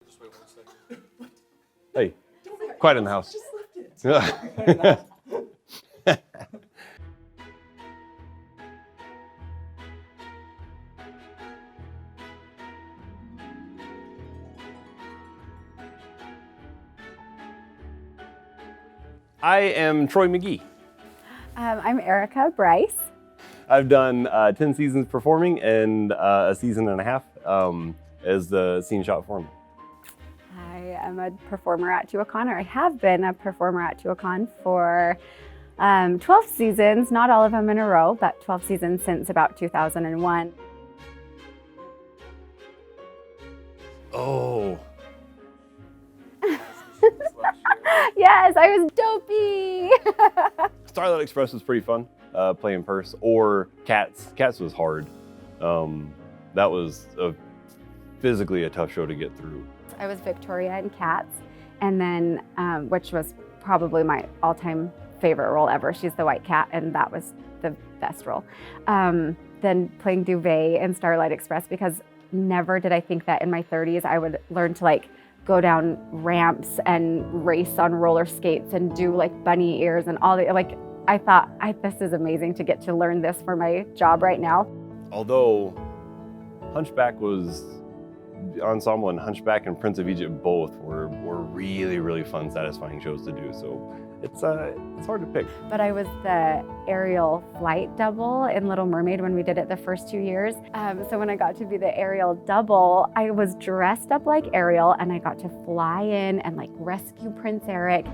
Just wait 1 second. Hey, quiet in the house. Just left it. I am Troy McGee. I'm Erica Bryce. I've done 10 seasons performing and a season and a half as the scene shop foreman. I am a performer at Tuacahn, or I have been a performer at Tuacahn for 12 seasons, not all of them in a row, but 12 seasons since about 2001. Oh, Yes, I was dopey. Starlight Express was pretty fun, playing Purse, or Cats. Cats was hard. That was physically a tough show to get through. I was Victoria in Cats, and then, which was probably my all-time favorite role ever. She's the white cat, and that was the best role. Then playing Duvet in Starlight Express, because never did I think that in my 30s I would learn to go down ramps and race on roller skates and do bunny ears and all the, I thought, this is amazing to get to learn this for my job right now. Although Hunchback was Ensemble and Hunchback and Prince of Egypt both were really, really fun, satisfying shows to do. So it's hard to pick. But I was the aerial flight double in Little Mermaid when we did it the first 2 years. So when I got to be the aerial double, I was dressed up like Ariel, and I got to fly in and rescue Prince Eric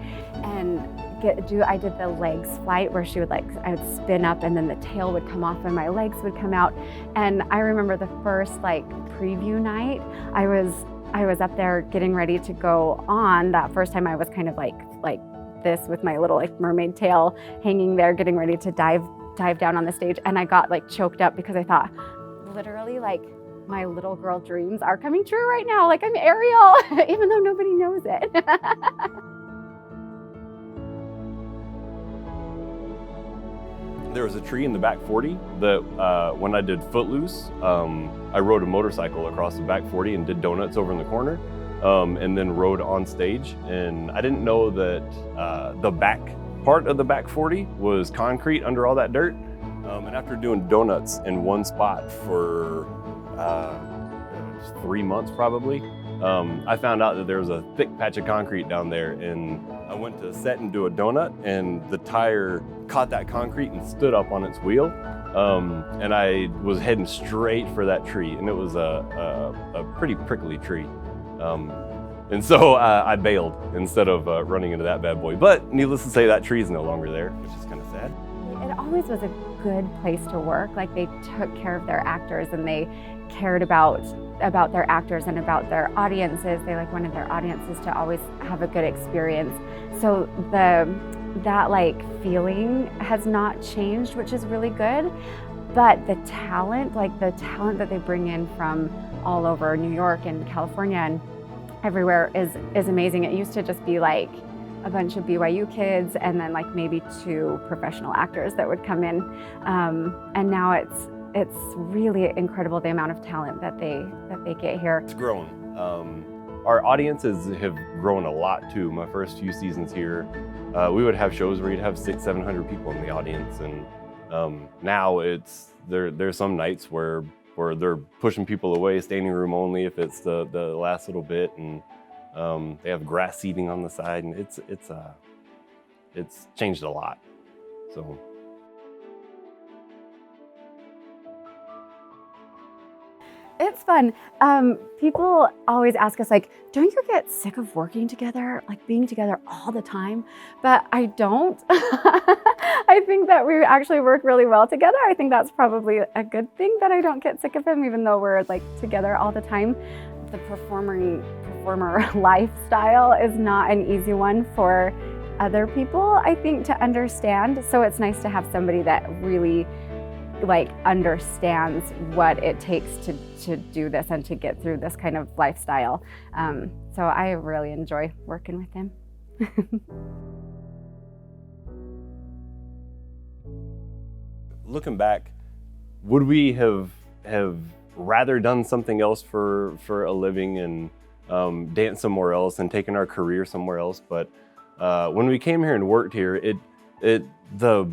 and I did the legs flight where she would I would spin up and then the tail would come off and my legs would come out. And I remember the first preview night, I was up there getting ready to go on. That first time I was kind of like this with my little mermaid tail hanging there, getting ready to dive down on the stage, and I got choked up because I thought, literally, my little girl dreams are coming true right now. I'm Ariel, even though nobody knows it. There was a tree in the back 40 that when I did Footloose, I rode a motorcycle across the back 40 and did donuts over in the corner, and then rode on stage. And I didn't know that the back part of the back 40 was concrete under all that dirt. And after doing donuts in one spot for 3 months probably, I found out that there was a thick patch of concrete down there, and I went to set and do a donut, and the tire caught that concrete and stood up on its wheel. And I was heading straight for that tree, and it was a pretty prickly tree. And so I bailed instead of running into that bad boy. But needless to say, that tree is no longer there, which is kind of sad. It always was a good place to work. They took care of their actors, and they cared about their actors and about their audiences. They wanted their audiences to always have a good experience. So that feeling has not changed, which is really good. But the talent, that they bring in from all over New York and California and everywhere is amazing. It used to just be a bunch of BYU kids and then maybe 2 professional actors that would come in. And now it's really incredible the amount of talent that they get here. It's grown. Our audiences have grown a lot too. My first few seasons here, we would have shows where you'd have 600-700 people in the audience, and now there's some nights where they're pushing people away, standing room only if it's the last little bit, and they have grass seating on the side, and it's changed a lot. So. It's fun. People always ask us, don't you get sick of working together, being together all the time? But I don't. I think that we actually work really well together. I think that's probably a good thing that I don't get sick of him, even though we're together all the time. The performer lifestyle is not an easy one for other people, I think, to understand. So it's nice to have somebody that really understands what it takes to do this and to get through this kind of lifestyle. So I really enjoy working with him. Looking back, would we have rather done something else for a living and dance somewhere else and taken our career somewhere else. But when we came here and worked here, the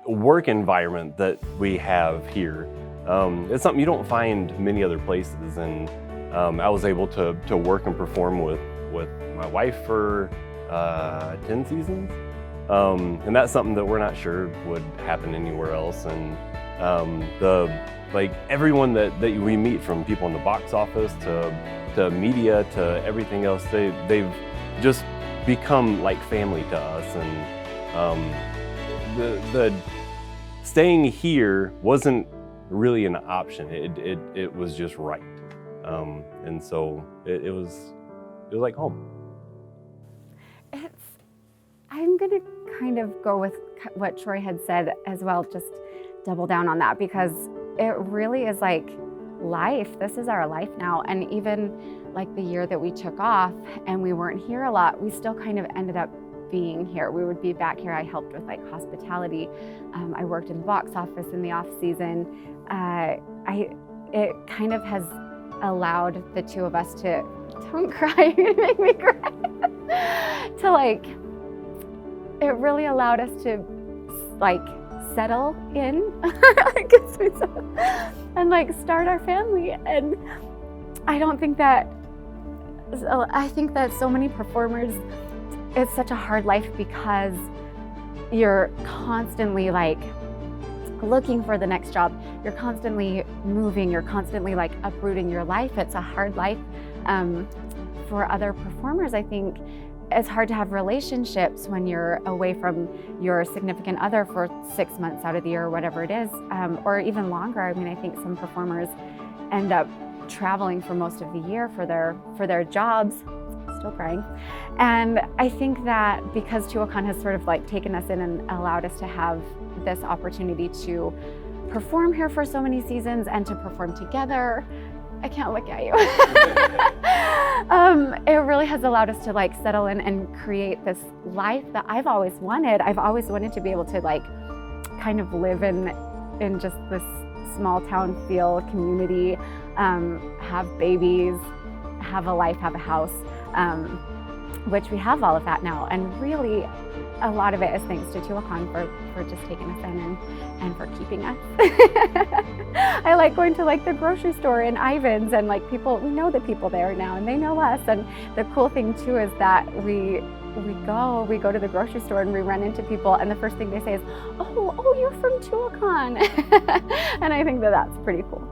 work environment that we have here, it's something you don't find many other places. And I was able to work and perform with my wife for 10 seasons. And that's something that we're not sure would happen anywhere else. And everyone that we meet, from people in the box office to media to everything else, they've just become like family to us. And the staying here wasn't really an option. It was just right. And so it was like home. I'm gonna kind of go with what Troy had said as well, just double down on that, because it really is like life. This is our life now. And even like the year that we took off and we weren't here a lot, we still kind of ended up being here. We would be back here. I helped with like hospitality. I worked in the box office in the off season. It kind of has allowed the two of us to, don't cry, you make me cry, to like, it really allowed us to like settle in and like start our family. And I think that so many performers, it's such a hard life because you're constantly like looking for the next job. You're constantly moving, you're constantly like uprooting your life. It's a hard life. For other performers, I think it's hard to have relationships when you're away from your significant other for 6 months out of the year or whatever it is, or even longer. I mean, I think some performers end up traveling for most of the year for their jobs. Still crying. And I think that because Tuacahn has sort of like taken us in and allowed us to have this opportunity to perform here for so many seasons and to perform together, I can't look at you. It really has allowed us to like settle in and create this life that I've always wanted. I've always wanted to be able to like kind of live in just this small town feel community, have babies, have a life, have a house, which we have all of that now. And really, a lot of it is thanks to Tuacahn for just taking us in and for keeping us. I like going to like the grocery store in Ivan's, and like we know the people there now and they know us. And the cool thing too is that we go to the grocery store and we run into people, and the first thing they say is, oh, you're from Tuacahn. And I think that that's pretty cool.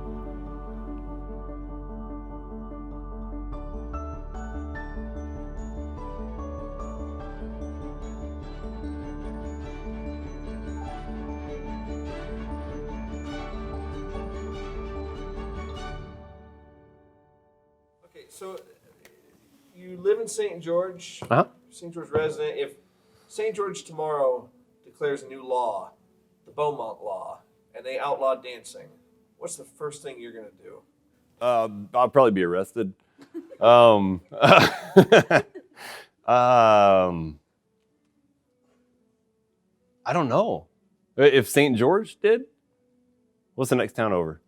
So you live in St. George, St. George resident. If St. George tomorrow declares a new law, the Beaumont law, and they outlaw dancing, what's the first thing you're going to do? I'll probably be arrested. I don't know. If St. George did, what's the next town over?